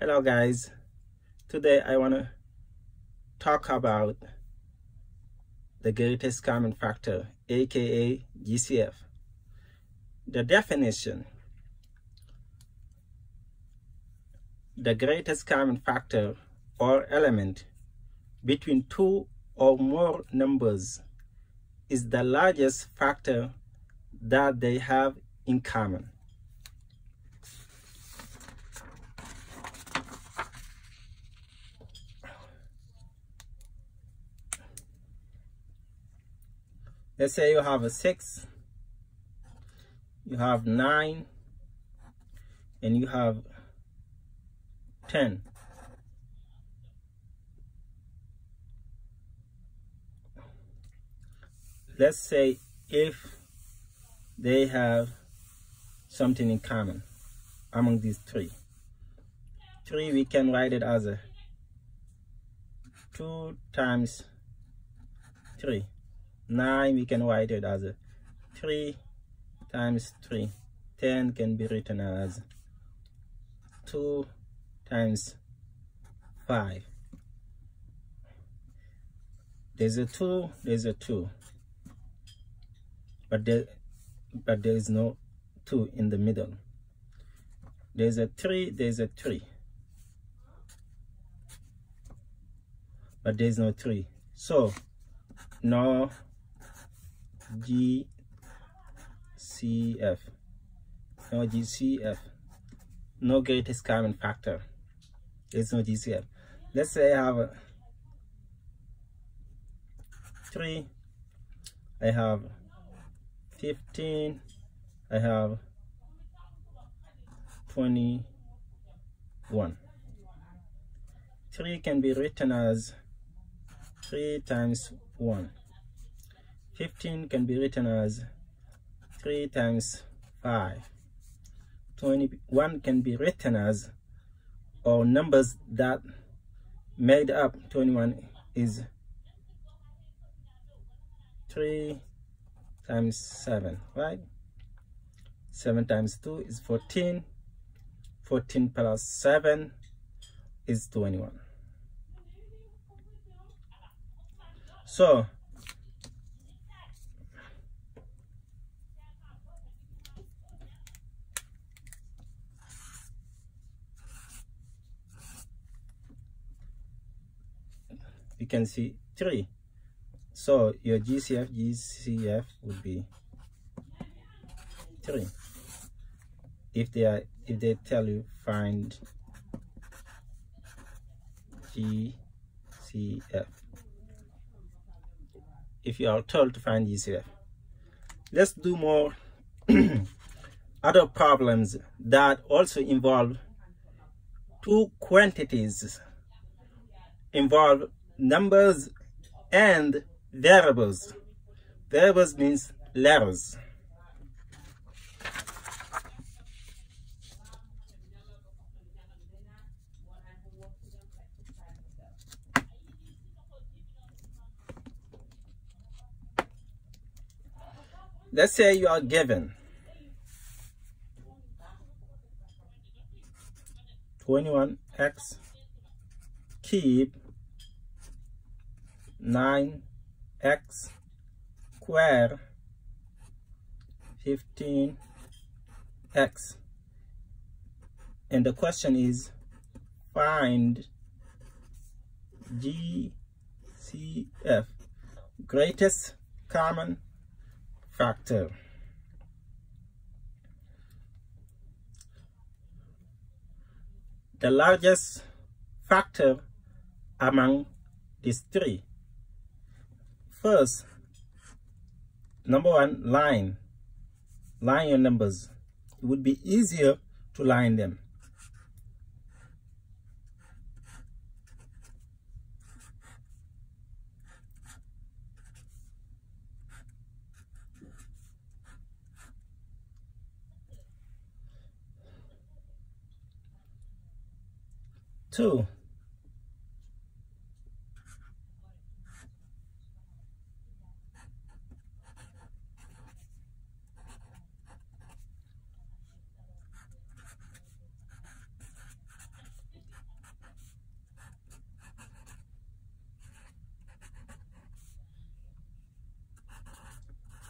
Hello guys, today I want to talk about the greatest common factor, aka GCF. The definition: the greatest common factor or element between two or more numbers is the largest factor that they have in common. Let's say you have a 6, you have 9, and you have 10. Let's say if they have something in common among these three. 3, we can write it as a 2 times 3. 9, we can write it as a 3 times 3. 10 can be written as 2 times 5. There's a 2, there's a 2. But there is no 2 in the middle. There's a 3, there's a 3. But there's no 3. So, no GCF. No GCF. No greatest common factor. There's no GCF. Let's say I have a 3. I have 15. I have 21. 3 can be written as 3 times 1. 15 can be written as 3 times 5. 21 can be written as, or numbers that made up 21 is 3 times 7, right? 7 times 2 is 14. 14 plus 7 is 21. So, you can see 3. So your GCF would be 3. If they tell you find GCF. If you are told to find GCF. Let's do more other problems that also involve two quantities, involve numbers and variables. Variables means letters. Let's say you are given 21x cubed 9x squared 15x, and the question is find GCF, greatest common factor. The largest factor among these three. First, number 1, line your numbers. It would be easier to line them. Two,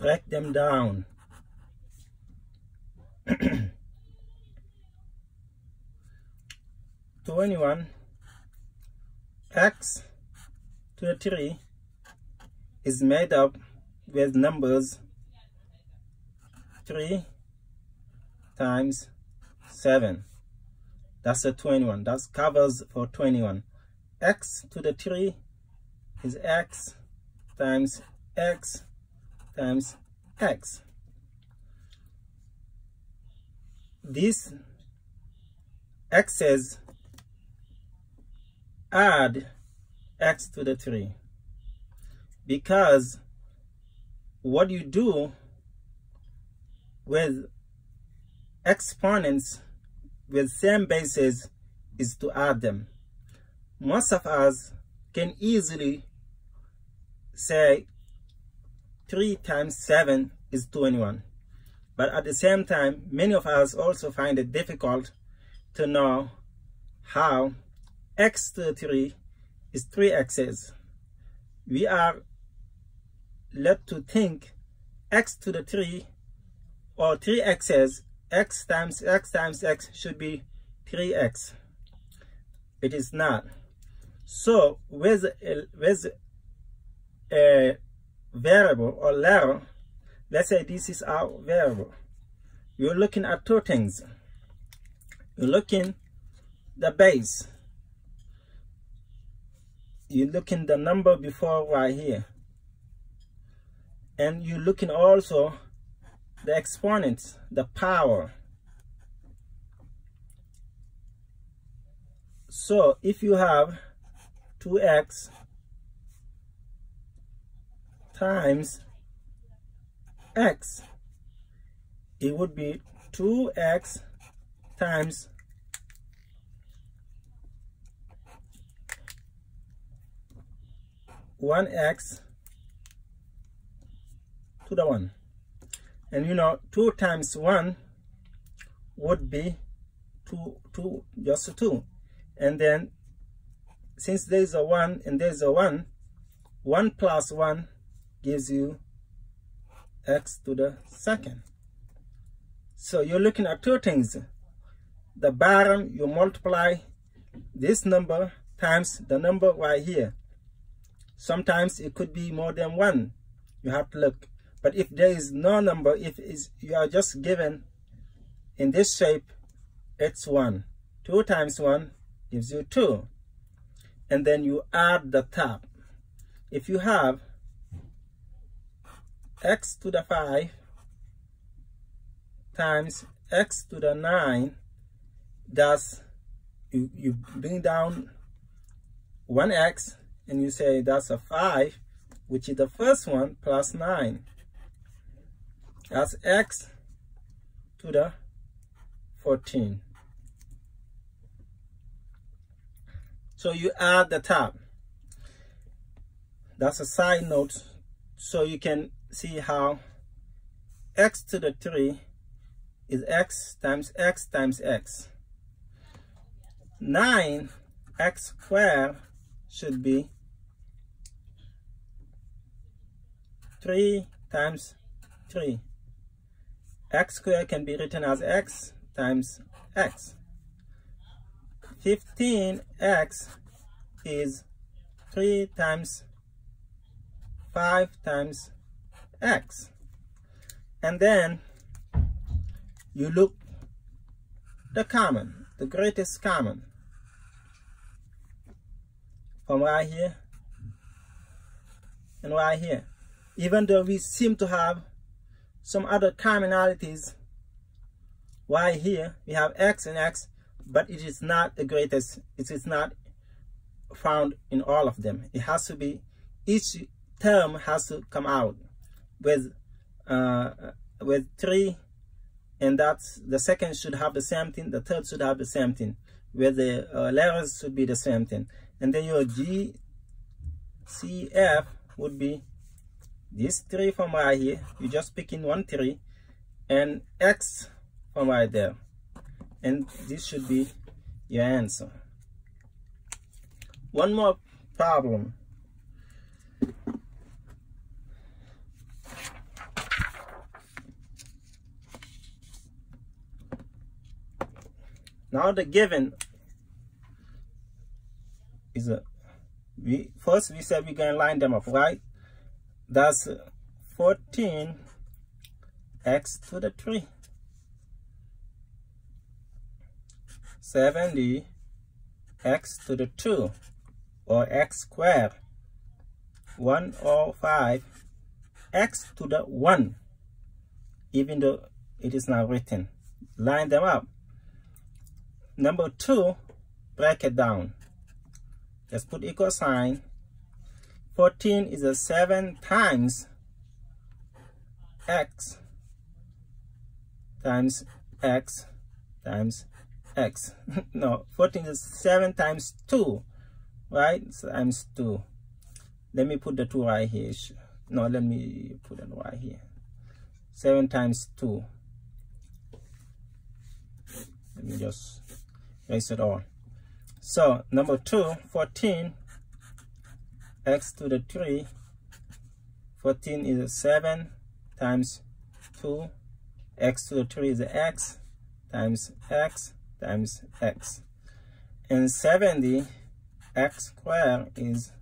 break them down. 21 x to the 3 is made up with numbers 3 times 7. That's a 21. That covers for 21. X to the 3 is x times x times x. These x's add x to the 3, because what you do with exponents with same bases is to add them. Most of us can easily say 3 times 7 is 21, but at the same time many of us also find it difficult to know how x to the 3 is 3x's. We are led to think x to the 3 or 3x's, x times x times x should be 3x. It is not. So with a variable or letter, let's say this is our variable, you're looking at two things. You're looking the base, you're looking the number before right here, and you're looking also the exponents, the power. So if you have 2x times x, it would be 2x times one x to the 1. And you know 2 times 1 would be 2, just 2. And then since there's a 1 and there's a 1, 1 plus 1 gives you x to the 2nd. So you're looking at two things. The bottom, you multiply this number times the number right here. Sometimes it could be more than 1. You have to look. But if there is no number, if you are just given in this shape, it's 1. 2 times 1 gives you 2. And then you add the top. If you have x to the 5 times x to the 9, that's, you bring down 1x, and you say that's a 5, which is the first one, plus 9. That's x to the 14. So you add the top. That's a side note, so you can see how x to the 3 is x times x times x. 9x squared should be 3 times 3. X squared can be written as x times x. 15x is 3 times 5 times x. And then you look the common, the greatest common, from right here and right here. Even though we seem to have some other commonalities, right here we have x and x, but it is not the greatest. It is not found in all of them. It has to be, each term has to come out with 3, and that's the second should have the same thing, the third should have the same thing, where the letters should be the same thing. And then your G, C, F would be these 3 from right here. You just pick in 1 3, and X from right there, and this should be your answer. One more problem. Now the given is first we said we're going to line them up, right? That's 14 x to the 3, 70 x to the 2, or x squared, 105 x to the 1, even though it is not written. Line them up. Number 2, break it down. Let's put equal sign. 14 is a 7 times x times x times x. No, 14 is 7 times 2, right? Times 2. Let me put the 2 right here. No, let me put it right here. 7 times 2. Let me just erase it all. So, number 2, 14 x to the 3. 14 is 7 times 2. X to the 3 is x times x times x. And 70 x squared is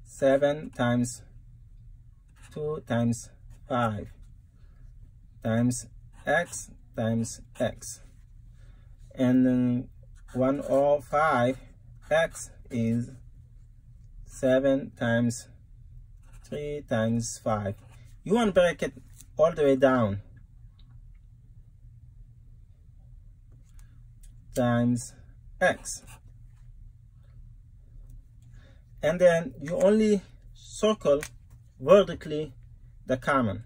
7 times 2 times 5 times x times x. And then 105 x is 7 times 3 times 5. You want to break it all the way down. Times x. And then you only circle vertically the common.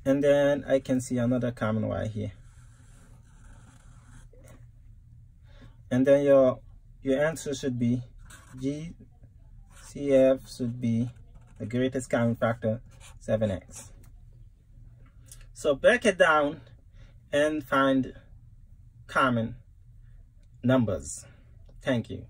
And then I can see another common right here. And then your answer should be GCF should be the greatest common factor, 7x. So break it down and find common numbers. Thank you.